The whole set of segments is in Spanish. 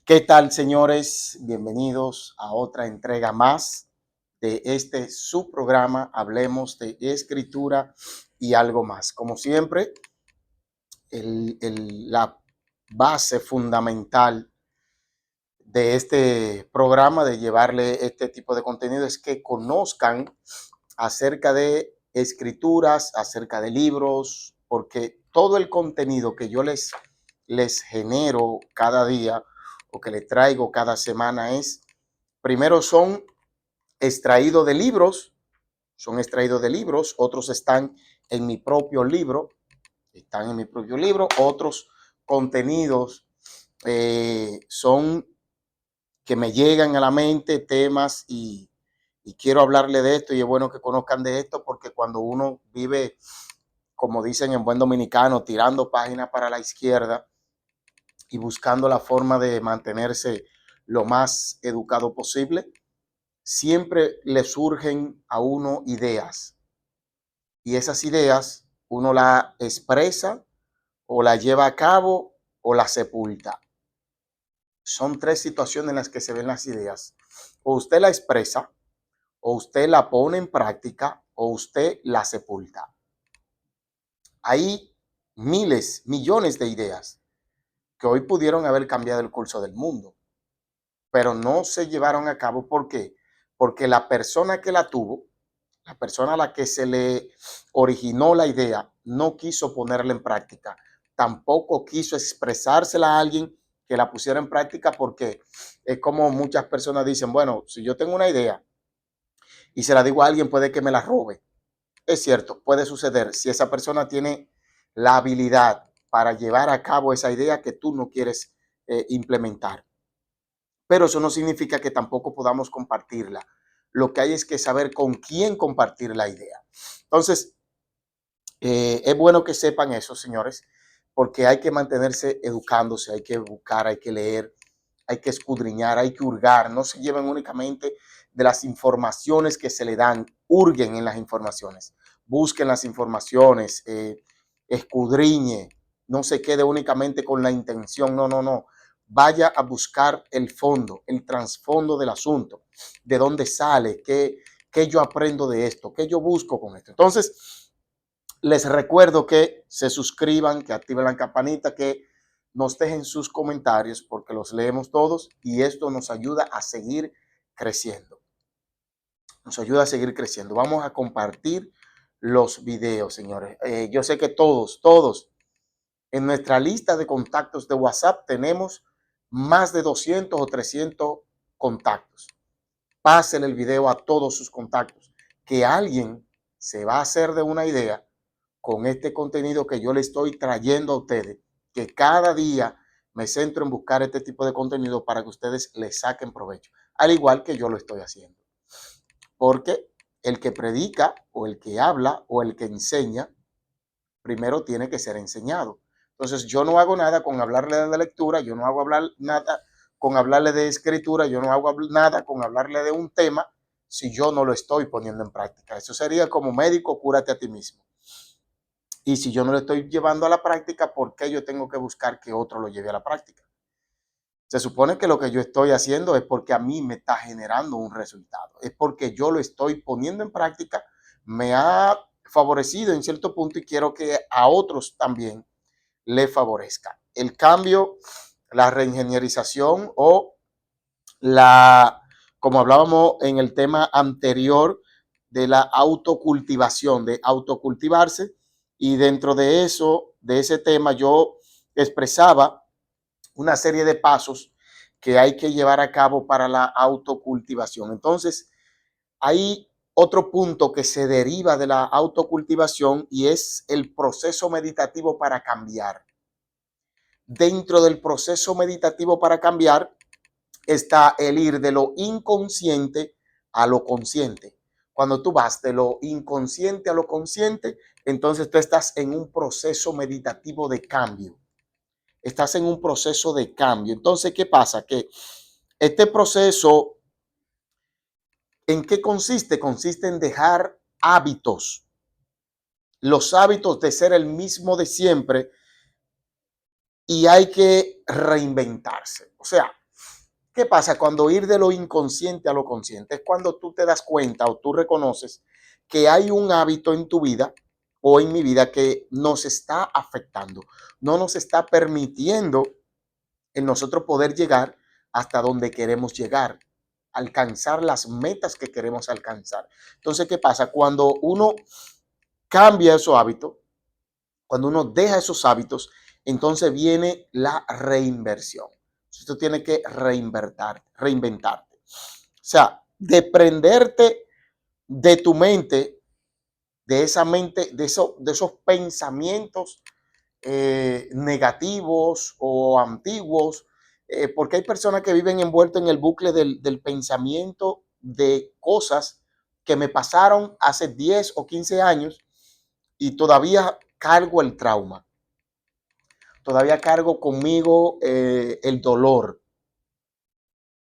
¿Qué tal, señores? Bienvenidos a otra entrega más de este su programa. Hablemos de escritura y algo más. Como siempre, la base fundamental de este programa, de llevarle este tipo de contenido, es que conozcan acerca de escrituras, acerca de libros, porque todo el contenido que yo les genero cada día o que les traigo cada semana primero son extraídos de libros, otros en mi propio libro, están en mi propio libro, otros contenidos son que me llegan a la mente temas y quiero hablarle de esto y es bueno que conozcan de esto porque cuando uno vive, como dicen en buen dominicano, tirando páginas para la izquierda y buscando la forma de mantenerse lo más educado posible, siempre le surgen a uno ideas y esas ideas uno la expresa o la lleva a cabo o la sepulta. Son tres situaciones en las que se ven las ideas. O usted la expresa, o usted la pone en práctica, o usted la sepulta. Hay miles, millones de ideas que hoy pudieron haber cambiado el curso del mundo, pero no se llevaron a cabo. ¿Por qué? Porque la persona que la tuvo, la persona a la que se le originó la idea, no quiso ponerla en práctica. Tampoco quiso expresársela a alguien que la pusiera en práctica porque es como muchas personas dicen, bueno, si yo tengo una idea y se la digo a alguien, puede que me la robe. Es cierto, puede suceder si esa persona tiene la habilidad para llevar a cabo esa idea que tú no quieres implementar. Pero eso no significa que tampoco podamos compartirla. Lo que hay es que saber con quién compartir la idea. Entonces, es bueno que sepan eso, señores, porque hay que mantenerse educándose, hay que buscar, hay que leer, hay que escudriñar, hay que hurgar. No se lleven únicamente de las informaciones que se le dan, hurguen en las informaciones, busquen las informaciones, escudriñe, no se quede únicamente con la intención, no, no, no. Vaya a buscar el fondo, el trasfondo del asunto, de dónde sale, qué yo aprendo de esto, qué yo busco con esto. Entonces, les recuerdo que se suscriban, que activen la campanita, que nos dejen sus comentarios porque los leemos todos y esto nos ayuda a seguir creciendo. Nos ayuda a seguir creciendo. Vamos a compartir los videos, señores. Yo sé que todos en nuestra lista de contactos de WhatsApp tenemos más de 200 o 300 contactos. Pásenle el video a todos sus contactos, que alguien se va a hacer de una idea con este contenido que yo le estoy trayendo a ustedes, que cada día me centro en buscar este tipo de contenido para que ustedes le saquen provecho, al igual que yo lo estoy haciendo. Porque el que predica o el que habla o el que enseña, primero tiene que ser enseñado. Entonces yo no hago nada con hablarle de lectura, yo no hago nada con hablarle de escritura, yo no hago nada con hablarle de un tema si yo no lo estoy poniendo en práctica. Eso sería como médico, cúrate a ti mismo. Y si yo no lo estoy llevando a la práctica, ¿por qué yo tengo que buscar que otro lo lleve a la práctica? Se supone que lo que yo estoy haciendo es porque a mí me está generando un resultado. Es porque yo lo estoy poniendo en práctica, me ha favorecido en cierto punto y quiero que a otros también le favorezca. El cambio, la reingenierización o la, como hablábamos en el tema anterior, de la autocultivación, de autocultivarse. Y dentro de eso, de ese tema, yo expresaba una serie de pasos que hay que llevar a cabo para la autocultivación. Entonces, hay otro punto que se deriva de la autocultivación y es el proceso meditativo para cambiar. Dentro del proceso meditativo para cambiar está el ir de lo inconsciente a lo consciente. Cuando tú vas de lo inconsciente a lo consciente, entonces tú estás en un proceso meditativo de cambio. Estás en un proceso de cambio. Entonces, ¿qué pasa? Que este proceso, ¿en qué consiste? Consiste en dejar hábitos. Los hábitos de ser el mismo de siempre y hay que reinventarse. O sea, ¿Qué pasa cuando ir de lo inconsciente a lo consciente? Es cuando tú te das cuenta o tú reconoces que hay un hábito en tu vida o en mi vida que nos está afectando, no nos está permitiendo en nosotros poder llegar hasta donde queremos llegar, alcanzar las metas que queremos alcanzar. Entonces, ¿qué pasa? Cuando uno cambia esos hábitos, cuando uno deja esos hábitos, entonces viene la reinversión. Entonces, tú tienes que reinventarte. O sea, desprenderte de tu mente, de esa mente, de esos pensamientos negativos o antiguos, porque hay personas que viven envueltas en el bucle del pensamiento de cosas que me pasaron hace 10 o 15 años y todavía cargo el trauma, todavía cargo conmigo el dolor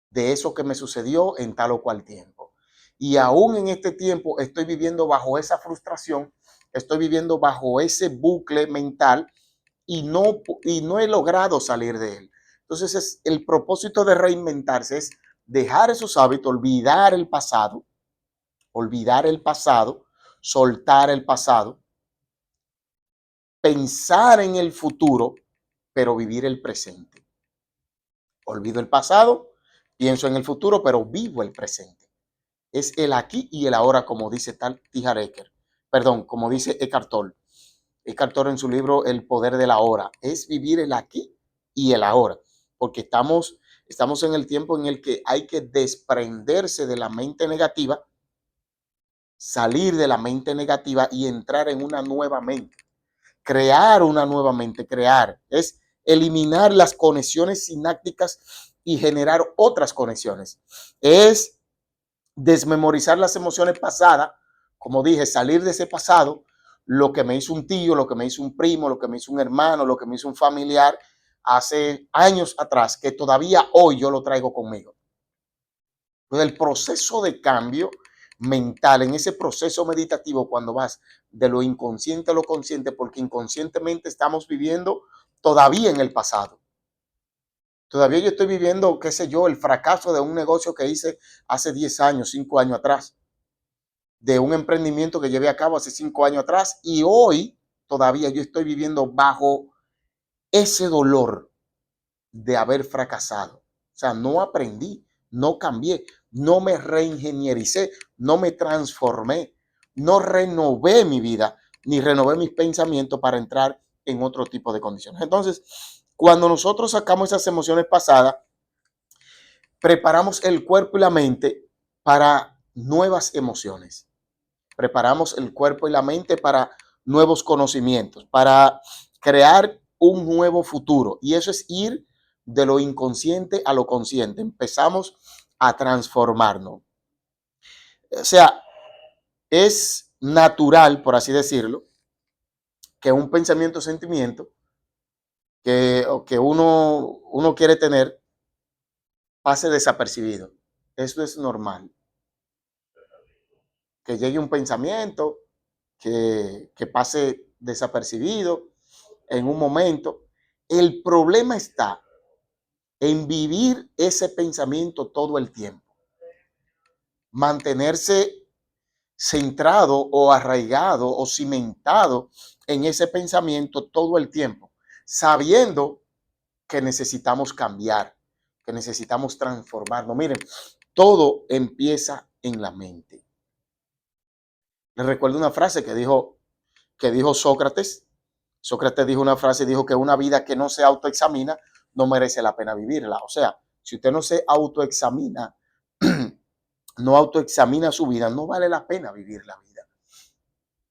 de eso que me sucedió en tal o cual tiempo. Y aún en este tiempo estoy viviendo bajo esa frustración, estoy viviendo bajo ese bucle mental y no he logrado salir de él. Entonces, el propósito de reinventarse es dejar esos hábitos, olvidar el pasado, soltar el pasado, pensar en el futuro, pero vivir el presente. Olvido el pasado, pienso en el futuro, pero vivo el presente. Es el aquí y el ahora, como dice tal T. Harv Eker. Perdón, como dice Eckhart Tolle. Eckhart Tolle en su libro El poder de la hora. Es vivir el aquí y el ahora. Porque estamos en el tiempo en el que hay que desprenderse de la mente negativa, salir de la mente negativa y entrar en una nueva mente. Crear una nueva mente, crear. Es eliminar las conexiones sinápticas y generar otras conexiones. Es desmemorizar las emociones pasadas, como dije, salir de ese pasado, lo que me hizo un tío, lo que me hizo un primo, lo que me hizo un hermano, lo que me hizo un familiar hace años atrás, que todavía hoy yo lo traigo conmigo. Entonces, el proceso de cambio mental, en ese proceso meditativo, cuando vas de lo inconsciente a lo consciente, porque inconscientemente estamos viviendo todavía en el pasado. Todavía yo estoy viviendo, qué sé yo, el fracaso de un negocio que hice hace 10 años, 5 años atrás, de un emprendimiento que llevé a cabo hace 5 años atrás y hoy todavía yo estoy viviendo bajo ese dolor de haber fracasado. O sea, no aprendí, no cambié, no me reingeniericé, no me transformé, no renové mi vida, ni renové mis pensamientos para entrar en otro tipo de condiciones. Entonces, cuando nosotros sacamos esas emociones pasadas, preparamos el cuerpo y la mente para nuevas emociones. Preparamos el cuerpo y la mente para nuevos conocimientos, para crear un nuevo futuro. Y eso es ir de lo inconsciente a lo consciente. Empezamos a transformarnos. O sea, es natural, por así decirlo, que un pensamiento o sentimiento que uno quiere tener pase desapercibido. Eso es normal. Que llegue un pensamiento que pase desapercibido en un momento. El problema está en vivir ese pensamiento todo el tiempo, mantenerse centrado o arraigado o cimentado en ese pensamiento todo el tiempo, sabiendo que necesitamos cambiar, que necesitamos transformarnos. Miren, todo empieza en la mente. Les recuerdo una frase que dijo Sócrates. Sócrates dijo una frase, dijo que una vida que no se autoexamina no merece la pena vivirla. O sea, si usted no se autoexamina, no autoexamina su vida, no vale la pena vivir la vida.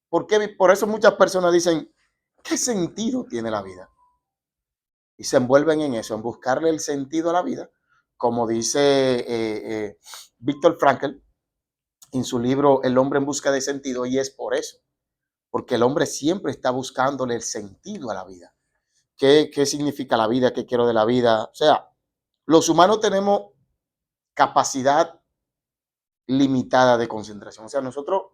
Porque por eso muchas personas dicen, ¿qué sentido tiene la vida? Y se envuelven en eso, en buscarle el sentido a la vida, como dice Víctor Frankl en su libro El hombre en busca de sentido, y es por eso, porque el hombre siempre está buscándole el sentido a la vida. ¿Qué significa la vida? ¿Qué quiero de la vida? O sea, los humanos tenemos capacidad limitada de concentración. O sea, nosotros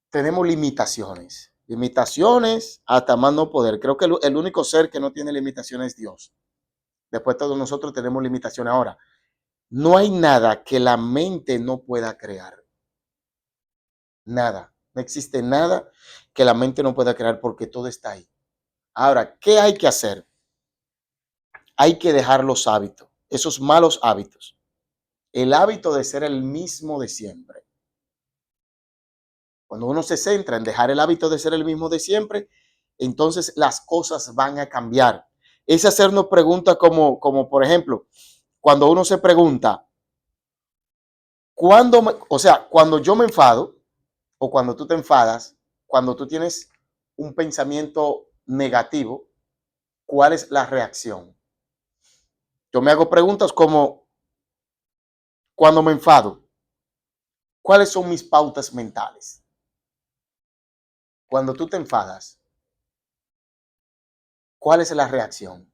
tenemos limitaciones. Limitaciones hasta más no poder. Creo que el único ser que no tiene limitaciones es Dios. Después todos nosotros tenemos limitaciones ahora. No hay nada que la mente no pueda crear. Nada. No existe nada que la mente no pueda crear porque todo está ahí. Ahora, ¿qué hay que hacer? Hay que dejar los hábitos, esos malos hábitos. El hábito de ser el mismo de siempre. Cuando uno se centra en dejar el hábito de ser el mismo de siempre, entonces las cosas van a cambiar. Es hacernos preguntas como por ejemplo, cuando uno se pregunta, cuando yo me enfado o cuando tú te enfadas, cuando tú tienes un pensamiento negativo, ¿cuál es la reacción? Yo me hago preguntas como, cuando me enfado, ¿cuáles son mis pautas mentales? Cuando tú te enfadas, ¿cuál es la reacción?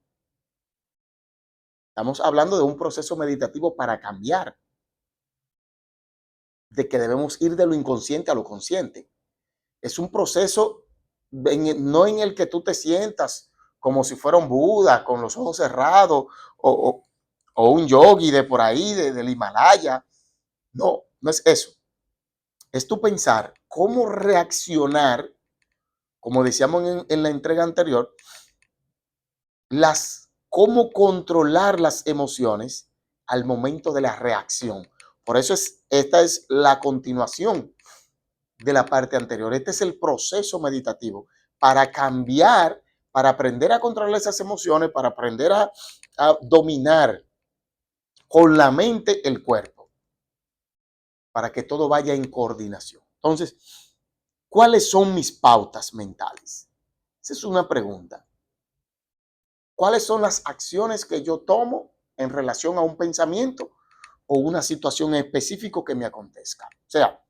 Estamos hablando de un proceso meditativo para cambiar, de que debemos ir de lo inconsciente a lo consciente. Es un proceso no en el que tú te sientas como si fuera un Buda con los ojos cerrados o un yogi de por ahí, del Himalaya. No, no es eso. Es tu pensar cómo reaccionar, como decíamos en la entrega anterior, cómo controlar las emociones al momento de la reacción. Por eso esta es la continuación de la parte anterior. Este es el proceso meditativo para cambiar, para aprender a controlar esas emociones, para aprender a dominar con la mente el cuerpo, para que todo vaya en coordinación. Entonces, ¿cuáles son mis pautas mentales? Esa es una pregunta. ¿Cuáles son las acciones que yo tomo en relación a un pensamiento o una situación específica que me acontezca? O sea,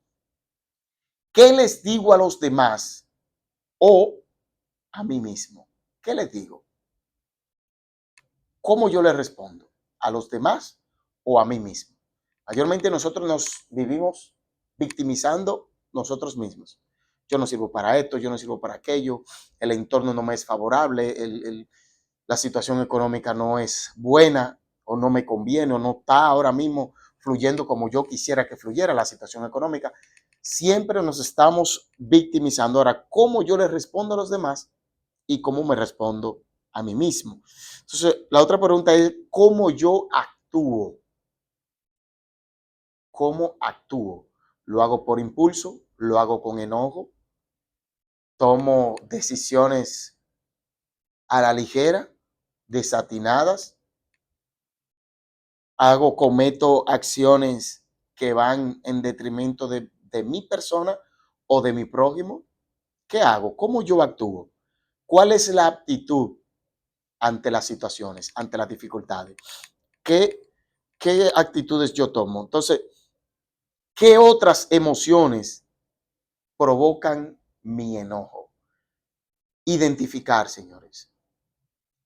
¿qué les digo a los demás o a mí mismo? ¿Qué les digo? ¿Cómo yo les respondo? ¿A los demás o a mí mismo? Mayormente nosotros nos vivimos victimizando nosotros mismos. Yo no sirvo para esto, yo no sirvo para aquello, el entorno no me es favorable, la situación económica no es buena o no me conviene o no está ahora mismo fluyendo como yo quisiera que fluyera la situación económica. Siempre nos estamos victimizando. Ahora, ¿cómo yo le respondo a los demás y cómo me respondo a mí mismo? Entonces, la otra pregunta es, ¿cómo yo actúo? ¿Cómo actúo? ¿Lo hago por impulso? ¿Lo hago con enojo? ¿Tomo decisiones a la ligera, desatinadas? Cometo acciones que van en detrimento de mi persona o de mi prójimo? ¿Qué hago? ¿Cómo yo actúo? ¿Cuál es la actitud ante las situaciones, ante las dificultades? ¿Qué, qué actitudes yo tomo? Entonces, ¿qué otras emociones provocan mi enojo? Identificar, señores.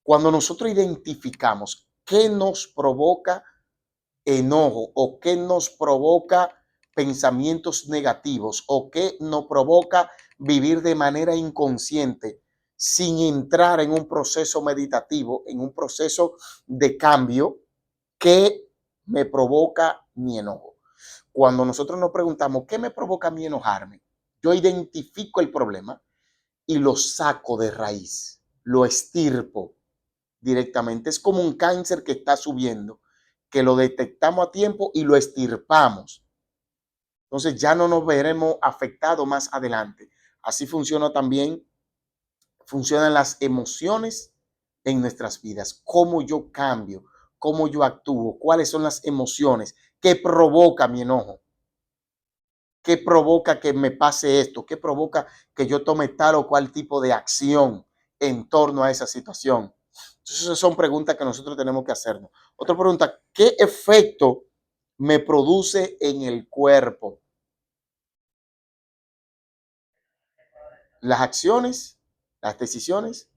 Cuando nosotros identificamos qué nos provoca enojo o qué nos provoca pensamientos negativos o qué nos provoca vivir de manera inconsciente sin entrar en un proceso meditativo, en un proceso de cambio que me provoca mi enojo. Cuando nosotros nos preguntamos, ¿qué me provoca a mí enojarme? Yo identifico el problema y lo saco de raíz, lo estirpo directamente. Es como un cáncer que está subiendo, que lo detectamos a tiempo y lo estirpamos. Entonces ya no nos veremos afectados más adelante. Así funciona también, funcionan las emociones en nuestras vidas. Cómo yo cambio, cómo yo actúo, cuáles son las emociones que provoca mi enojo, qué provoca que me pase esto, qué provoca que yo tome tal o cual tipo de acción en torno a esa situación. Entonces, esas son preguntas que nosotros tenemos que hacernos. Otra pregunta, ¿qué efecto me produce en el cuerpo? Las acciones, las decisiones,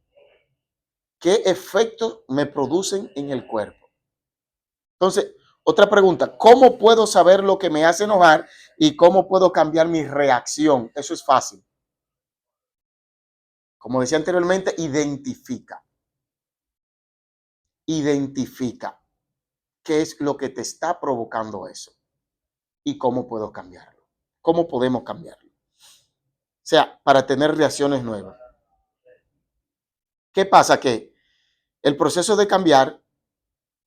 ¿qué efecto me producen en el cuerpo? Entonces, otra pregunta, ¿cómo puedo saber lo que me hace enojar y cómo puedo cambiar mi reacción? Eso es fácil. Como decía anteriormente, identifica. Identifica. qué es lo que te está provocando eso y cómo puedo cambiarlo. ¿Cómo podemos cambiarlo? O sea, para tener reacciones nuevas. ¿Qué pasa? Que el proceso de cambiar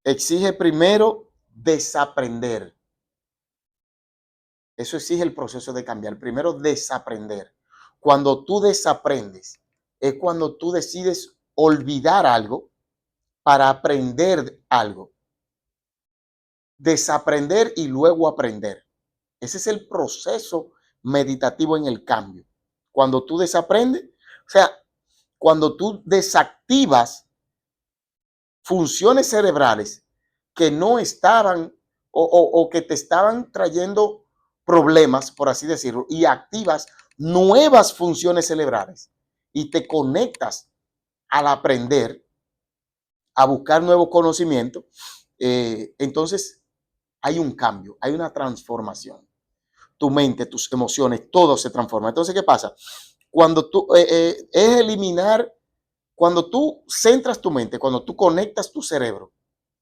exige primero desaprender. Eso exige el proceso de cambiar. Primero desaprender. Cuando tú desaprendes, es cuando tú decides olvidar algo para aprender algo. Desaprender y luego aprender. Ese es el proceso meditativo en el cambio. Cuando tú desaprendes, o sea, cuando tú desactivas funciones cerebrales que no estaban o que te estaban trayendo problemas, por así decirlo, y activas nuevas funciones cerebrales y te conectas al aprender, a buscar nuevo conocimiento, entonces hay un cambio, hay una transformación. Tu mente, tus emociones, todo se transforma. Entonces, ¿qué pasa? Cuando tú es eliminar, cuando tú centras tu mente, cuando tú conectas tu cerebro,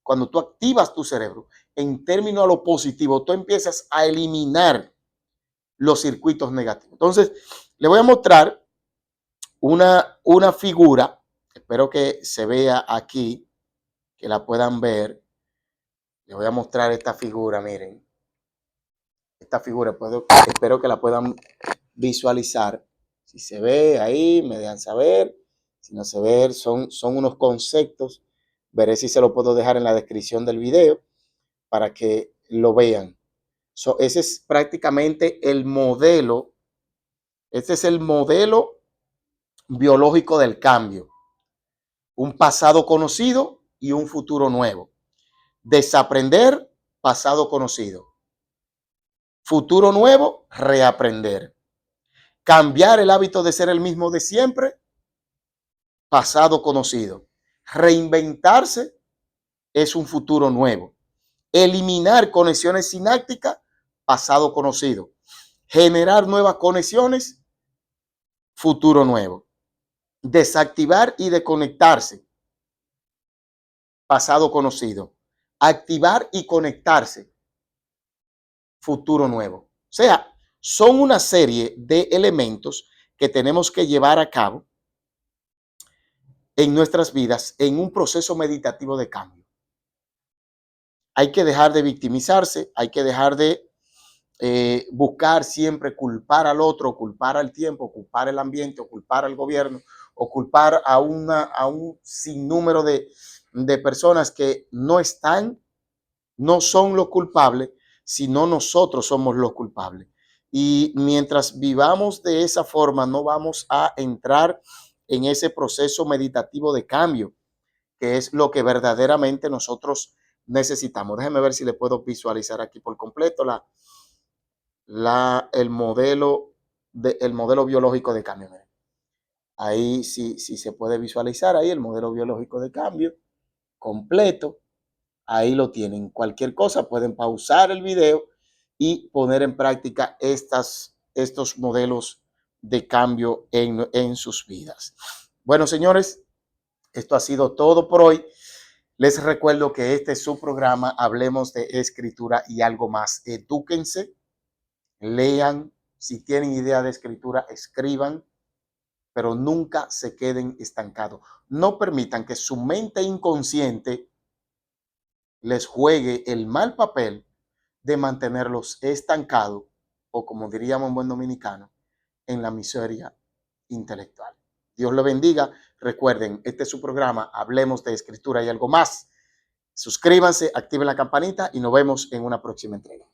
cuando tú activas tu cerebro en términos a lo positivo, tú empiezas a eliminar los circuitos negativos. Entonces, le voy a mostrar una figura, espero que se vea aquí, que la puedan ver. Le voy a mostrar esta figura, miren. Esta figura, espero que la puedan visualizar. Si se ve ahí, me dejan saber. Si no se ve, son unos conceptos. Veré si se lo puedo dejar en la descripción del video para que lo vean. Ese es prácticamente el modelo. Este es el modelo biológico del cambio. Un pasado conocido y un futuro nuevo. Desaprender, pasado conocido. Futuro nuevo, reaprender. Cambiar el hábito de ser el mismo de siempre, pasado conocido. Reinventarse es un futuro nuevo. Eliminar conexiones sinápticas, pasado conocido. Generar nuevas conexiones, futuro nuevo. Desactivar y desconectarse, pasado conocido. Activar y conectarse, futuro nuevo. O sea, son una serie de elementos que tenemos que llevar a cabo en nuestras vidas en un proceso meditativo de cambio. Hay que dejar de victimizarse, hay que dejar de buscar siempre culpar al otro, culpar al tiempo, culpar el ambiente, o culpar al gobierno, o culpar a un sinnúmero de personas que no son los culpables, sino nosotros somos los culpables. Y mientras vivamos de esa forma, no vamos a entrar en ese proceso meditativo de cambio, que es lo que verdaderamente nosotros necesitamos. Déjenme ver si le puedo visualizar aquí por completo el modelo biológico de cambio. Ahí sí se puede visualizar ahí el modelo biológico de cambio completo. Ahí lo tienen. Cualquier cosa pueden pausar el video y poner en práctica estos modelos de cambio en sus vidas. Bueno, señores, esto ha sido todo por hoy. Les recuerdo que este es su programa, Hablemos de Escritura y algo más. Edúquense, lean, si tienen idea de escritura, escriban, pero nunca se queden estancados. No permitan que su mente inconsciente les juegue el mal papel de mantenerlos estancados o, como diríamos en buen dominicano, en la miseria intelectual. Dios lo bendiga. Recuerden, este es su programa, Hablemos de Escritura y algo más. Suscríbanse, activen la campanita y nos vemos en una próxima entrega.